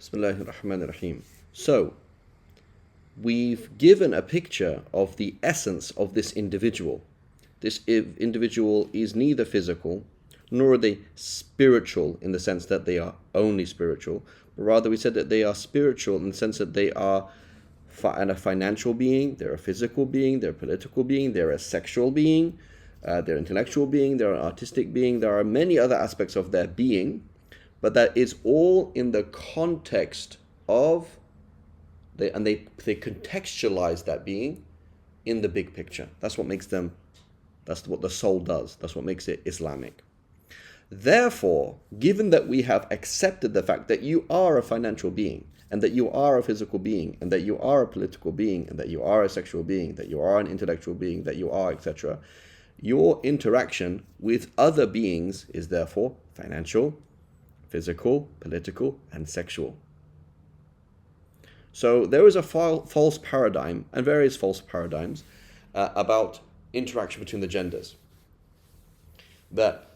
Bismillahir Rahmanir Rahim. So, we've given a picture of the essence of this individual. This individual is neither physical nor are they spiritual in the sense that they are only spiritual, but rather we said that they are spiritual in the sense that they are a financial being, they're a physical being, they're a political being, they're a sexual being, they're an intellectual being, they're an artistic being. There are many other aspects of their being, but that is all in the context of they contextualize that being in the big picture. That's what makes them, that's what the soul does. That's what makes it Islamic. Therefore, given that we have accepted the fact that you are a financial being, and that you are a physical being, and that you are a political being, and that you are a sexual being, that you are an intellectual being, that you are, etc., your interaction with other beings is therefore financial, physical, political, and sexual. So there is a false paradigm, and various false paradigms, about interaction between the genders. That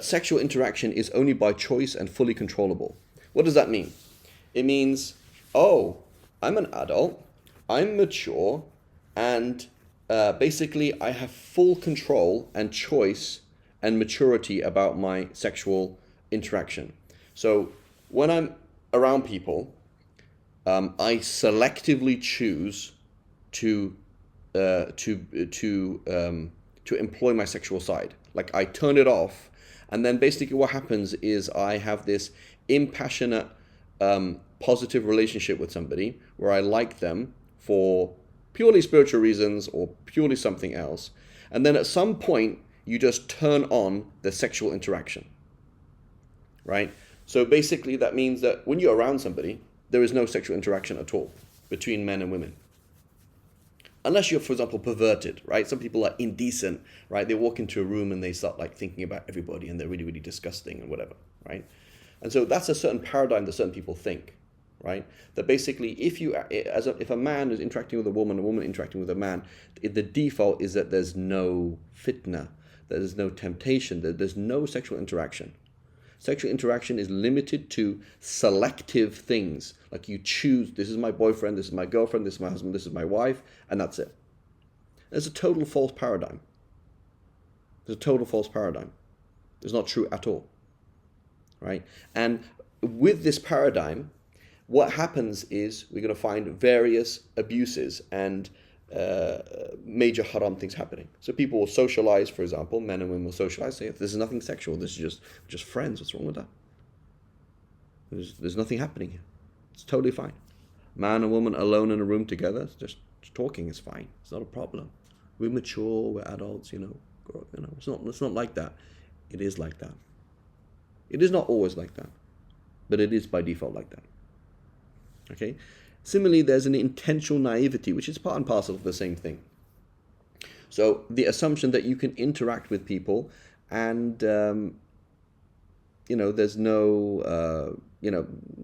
sexual interaction is only by choice and fully controllable. What does that mean? It means, oh, I'm an adult, I'm mature, and basically I have full control and choice and maturity about my sexual interaction. So when I'm around people, I selectively choose to employ my sexual side. Like I turn it off, and then basically what happens is I have this impassionate, positive relationship with somebody where I like them for purely spiritual reasons or purely something else, and then at some point you just turn on the sexual interaction, right? So basically that means that when you're around somebody, there is no sexual interaction at all between men and women. Unless you're, for example, perverted, right? Some people are indecent, right? They walk into a room and they start like thinking about everybody and they're really, really disgusting and whatever, right? And so that's a certain paradigm that certain people think, right? That basically if a man is interacting with a woman interacting with a man, the default is that there's no fitna, that there's no temptation, that there's no sexual interaction. Sexual interaction is limited to selective things. Like you choose, this is my boyfriend, this is my girlfriend, this is my husband, this is my wife, and that's it. It's a total false paradigm. It's a total false paradigm. It's not true at all. Right? And with this paradigm, what happens is we're going to find various abuses and major haram things happening. So people will socialize, for example, men and women will socialize, say, this is nothing sexual, this is just friends, what's wrong with that? There's nothing happening here. It's totally fine. Man and woman alone in a room together, just talking is fine. It's not a problem. We're mature, we're adults, it's not like that. It is like that. It is not always like that, but it is by default like that. Okay? Similarly, there's an intentional naivety, which is part and parcel of the same thing. So the assumption that you can interact with people and, there's no, the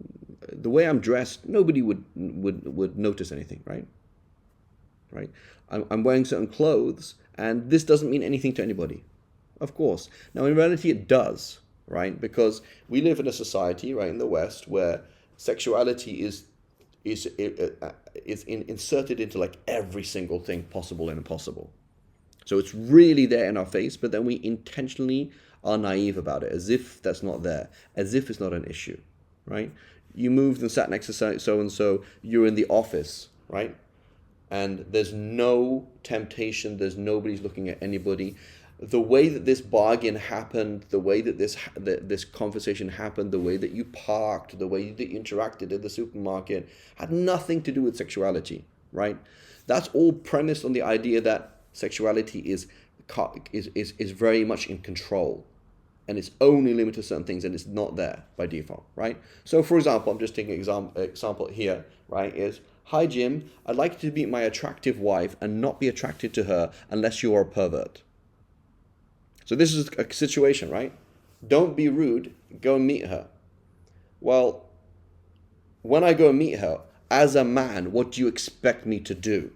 way I'm dressed, nobody would notice anything, right? Right? I'm wearing certain clothes, and this doesn't mean anything to anybody, of course. Now, in reality, it does, right? Because we live in a society, right, in the West, where sexuality is inserted into like every single thing possible and impossible. So it's really there in our face, but then we intentionally are naive about it, as if that's not there, as if it's not an issue, right? You moved and sat next to so-and-so, you're in the office, right? And there's no temptation, there's nobody's looking at anybody. The way that this bargain happened, the way that this conversation happened, the way that you parked, the way that you interacted in the supermarket had nothing to do with sexuality, right? That's all premised on the idea that sexuality is very much in control, and it's only limited to certain things, and it's not there by default, right? So, for example, I'm just taking an example here, right? Is, hi Jim, I'd like you to meet my attractive wife and not be attracted to her unless you are a pervert. So this is a situation, right? Don't be rude, go and meet her. Well, when I go and meet her, as a man, what do you expect me to do?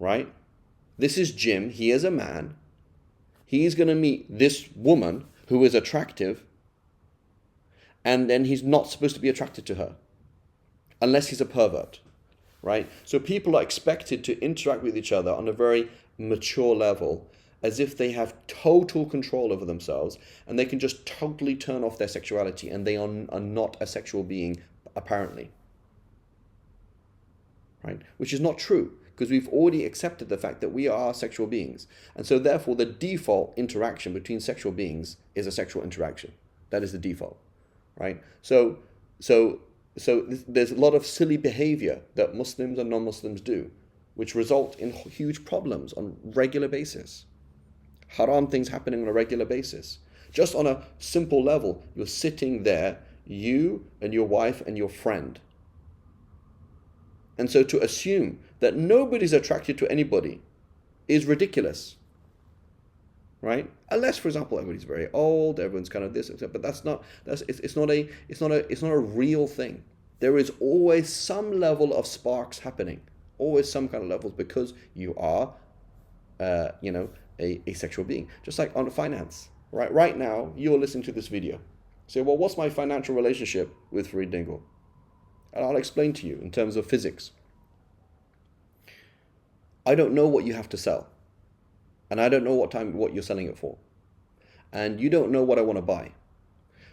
Right? This is Jim, he is a man. He's going to meet this woman who is attractive, and then he's not supposed to be attracted to her unless he's a pervert, right? So people are expected to interact with each other on a very mature level, as if they have total control over themselves and they can just totally turn off their sexuality, and they are not a sexual being, apparently, right? Which is not true, because we've already accepted the fact that we are sexual beings. And so therefore the default interaction between sexual beings is a sexual interaction. That is the default, right? So there's a lot of silly behavior that Muslims and non-Muslims do, which result in huge problems on a regular basis. Haram things happening on a regular basis. Just on a simple level, you're sitting there, you and your wife and your friend. And so to assume that nobody's attracted to anybody is ridiculous, right? Unless, for example, everybody's very old, everyone's kind of this, but it's not a real thing. There is always some level of sparks happening, always some kind of levels, because you are, a sexual being. Just like on finance, right? Right now, you're listening to this video. Say, well, what's my financial relationship with Farid Dingle? And I'll explain to you in terms of physics. I don't know what you have to sell. And I don't know what you're selling it for. And you don't know what I want to buy.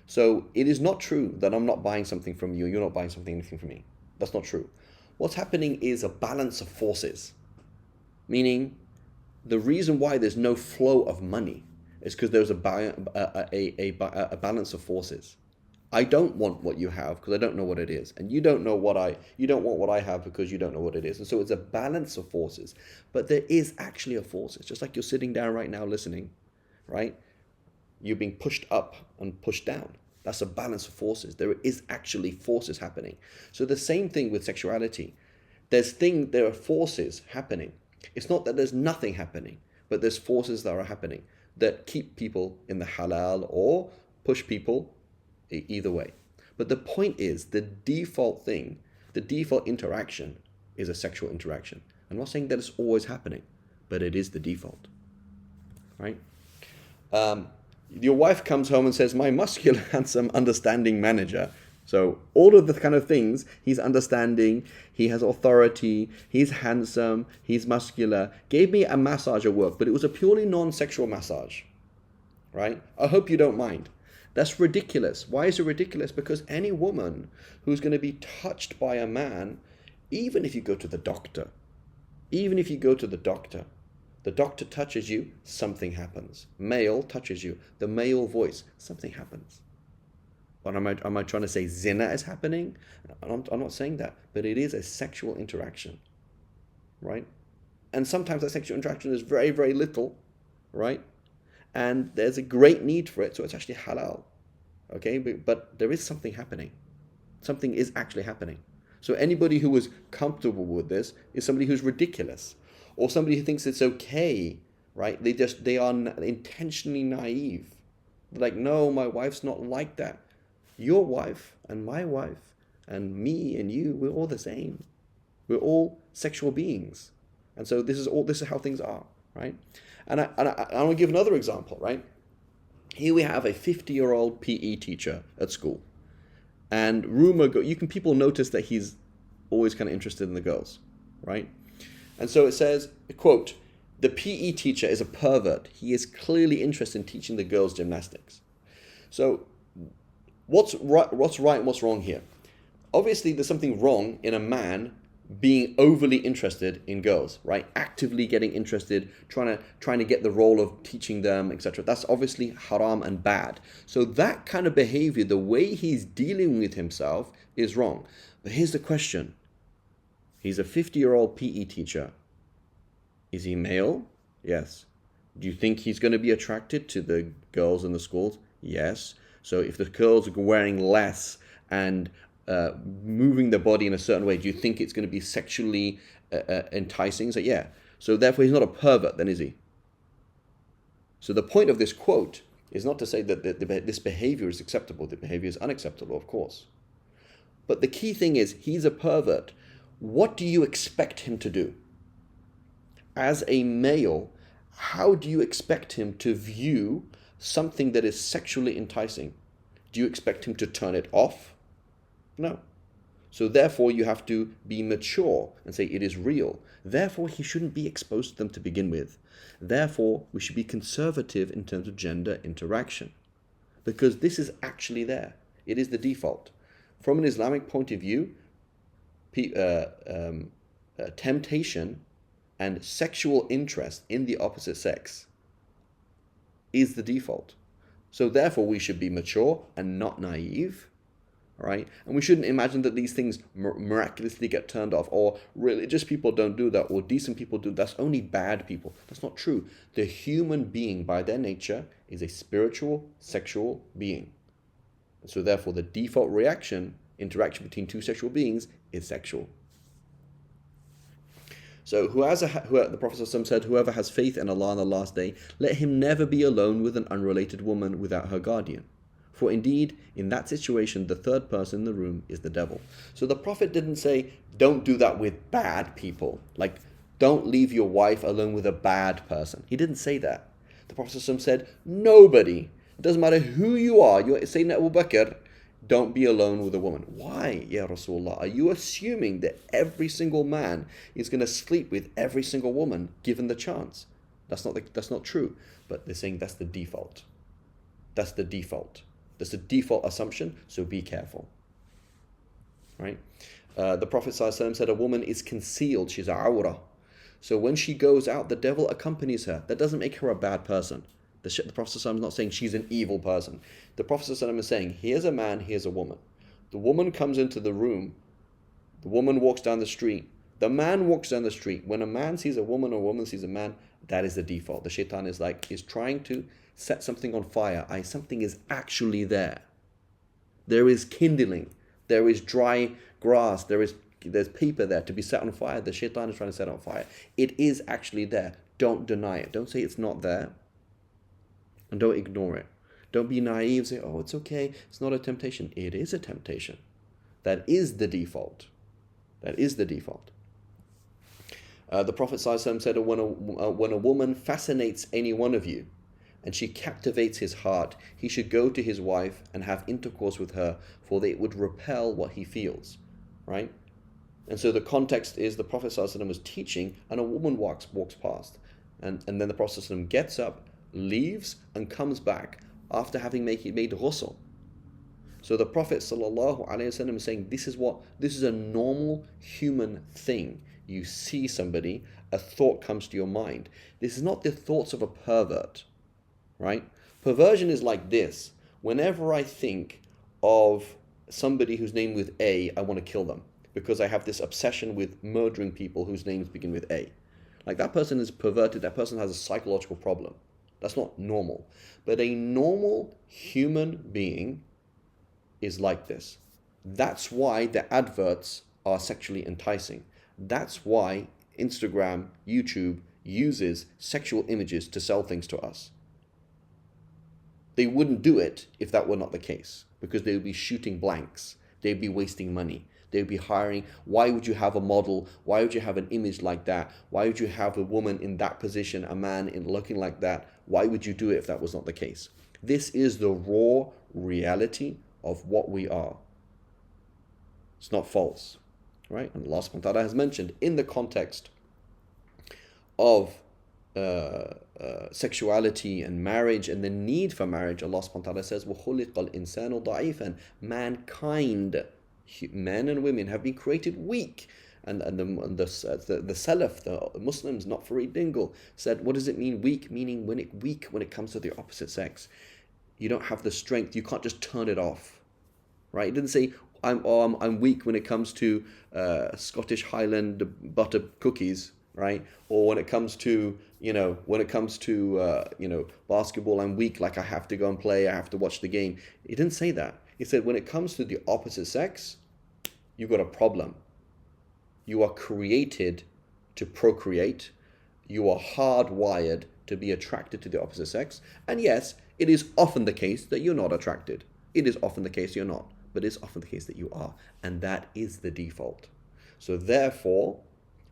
So it is not true that I'm not buying something from you, you're not buying anything from me. That's not true. What's happening is a balance of forces. Meaning, the reason why there's no flow of money is because there's a balance of forces. I don't want what you have because I don't know what it is, and you don't want what I have because you don't know what it is. And so it's a balance of forces. But there is actually a force. It's just like you're sitting down right now listening, right? You're being pushed up and pushed down. That's a balance of forces. There is actually forces happening. So the same thing with sexuality. There are forces happening. It's not that there's nothing happening, but there's forces that are happening that keep people in the halal or push people either way. But the point is, the default interaction is a sexual interaction. I'm not saying that it's always happening, but it is the default, right? Your wife comes home and says, my muscular, handsome, understanding manager. So all of the kind of things, he's understanding, he has authority, he's handsome, he's muscular, gave me a massage at work, but it was a purely non-sexual massage, right? I hope you don't mind. That's ridiculous. Why is it ridiculous? Because any woman who's going to be touched by a man, even if you go to the doctor, the doctor touches you, something happens. Male touches you, the male voice, something happens. But am I trying to say zina is happening? I'm not saying that, but it is a sexual interaction, right? And sometimes that sexual interaction is very, very little, right? And there's a great need for it, so it's actually halal, okay? But there is something happening. Something is actually happening. So anybody who is comfortable with this is somebody who's ridiculous, or somebody who thinks it's okay, right? They are intentionally naive. They're like, no, my wife's not like that. Your wife and my wife and me and you, we're all the same. We're all sexual beings. And so this is how things are, right? And I want to give another example, right? Here we have a 50-year-old PE teacher at school. And people notice that he's always kind of interested in the girls, right? And so it says, quote, the PE teacher is a pervert. He is clearly interested in teaching the girls gymnastics. So what's right and what's wrong here? Obviously, there's something wrong in a man being overly interested in girls, right? Actively getting interested, trying to get the role of teaching them, etc. That's obviously haram and bad. So that kind of behavior, the way he's dealing with himself, is wrong. But here's the question. He's a 50-year-old PE teacher. Is he male? Yes. Do you think he's going to be attracted to the girls in the schools? Yes. So if the girls are wearing less and moving their body in a certain way, do you think it's going to be sexually enticing? So yeah. So therefore he's not a pervert then, is he? So the point of this quote is not to say that this behavior is acceptable. The behavior is unacceptable, of course. But the key thing is, he's a pervert. What do you expect him to do? As a male, how do you expect him to view something that is sexually enticing? Do you expect him to turn it off? No. So therefore you have to be mature and say it is real. Therefore he shouldn't be exposed to them to begin with. Therefore we should be conservative in terms of gender interaction. Because this is actually there. It is the default. From an Islamic point of view, temptation and sexual interest in the opposite sex is the default. So therefore we should be mature and not naive, right? And we shouldn't imagine that these things miraculously get turned off, or religious people don't do that, or decent people do. That's only bad people. That's not true. The human being by their nature is a spiritual, sexual being. So therefore the default interaction between two sexual beings is sexual. So the Prophet ﷺ said, whoever has faith in Allah on the last day, let him never be alone with an unrelated woman without her guardian. For indeed, in that situation, the third person in the room is the devil. So the Prophet didn't say, don't do that with bad people. Like, don't leave your wife alone with a bad person. He didn't say that. The Prophet ﷺ said, nobody, it doesn't matter who you are, you're Sayyidina Abu Bakr, don't be alone with a woman. Why, Ya Rasulullah? Are you assuming that every single man is going to sleep with every single woman given the chance? That's not true. But they're saying that's the default. That's the default. That's the default assumption, so be careful. Right? The Prophet ﷺ said a woman is concealed, she's a awrah. So when she goes out, the devil accompanies her. That doesn't make her a bad person. The Prophet ﷺ is not saying she's an evil person. The Prophet ﷺ is saying, here's a man, here's a woman. The woman comes into the room. The woman walks down the street. The man walks down the street. When a man sees a woman or a woman sees a man, that is the default. The shaitan is trying to set something on fire. Something is actually there. There is kindling. There is dry grass. There's paper there to be set on fire. The shaitan is trying to set it on fire. It is actually there. Don't deny it. Don't say it's not there. And don't ignore it. Don't be naive, say, oh, it's okay, it's not a temptation. It is a temptation. That is the default. That is the default. The Prophet ﷺ said, when a woman fascinates any one of you, and she captivates his heart, he should go to his wife and have intercourse with her, for it would repel what he feels. Right? And so the context is the Prophet ﷺ was teaching, and a woman walks past. And then the Prophet ﷺ gets up, leaves, and comes back after having made ghusl. So the Prophet ﷺ is saying this is a normal human thing. You see somebody, a thought comes to your mind. This is not the thoughts of a pervert, right? Perversion is like this. Whenever I think of somebody whose name with A, I want to kill them because I have this obsession with murdering people whose names begin with A. Like, that person is perverted, that person has a psychological problem. That's not normal. But a normal human being is like this. That's why the adverts are sexually enticing. That's why Instagram, YouTube uses sexual images to sell things to us. They wouldn't do it if that were not the case, because they would be shooting blanks. They'd be wasting money. They'd be hiring. Why would you have a model? Why would you have an image like that? Why would you have a woman in that position, a man in looking like that? Why would you do it if that was not the case? This is the raw reality of what we are. It's not false, right? And Allah subhanahu wa ta'ala has mentioned in the context of sexuality and marriage and the need for marriage, Allah subhanahu wa ta'ala says, وَخُلِقَ الْإِنسَانُ ضَعِيفًا. Mankind, men and women, have been created weak. And the Salaf, the Muslims, not Farid Dingle, said, what does it mean weak? Meaning weak when it comes to the opposite sex. You don't have the strength. You can't just turn it off, right? It didn't say, I'm weak when it comes to Scottish Highland butter cookies, right? Or when it comes to, basketball, I'm weak, like I have to go and play, I have to watch the game. It didn't say that. It said when it comes to the opposite sex, you've got a problem. You are created to procreate. You are hardwired to be attracted to the opposite sex. And yes, it is often the case that you're not attracted. It is often the case you're not. But it's often the case that you are. And that is the default. So therefore,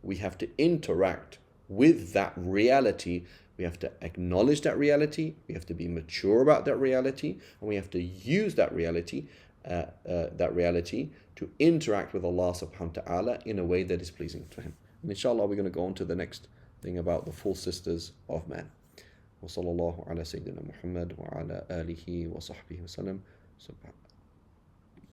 we have to interact with that reality We have to acknowledge that reality. We have to be mature about that reality, and we have to use that reality to interact with Allah subhanahu wa ta'ala in a way that is pleasing to Him. And inshallah, we're going to go on to the next thing about the full sisters of man. وصلى الله على سيدنا محمد وعلى آله وصحبه وسلم.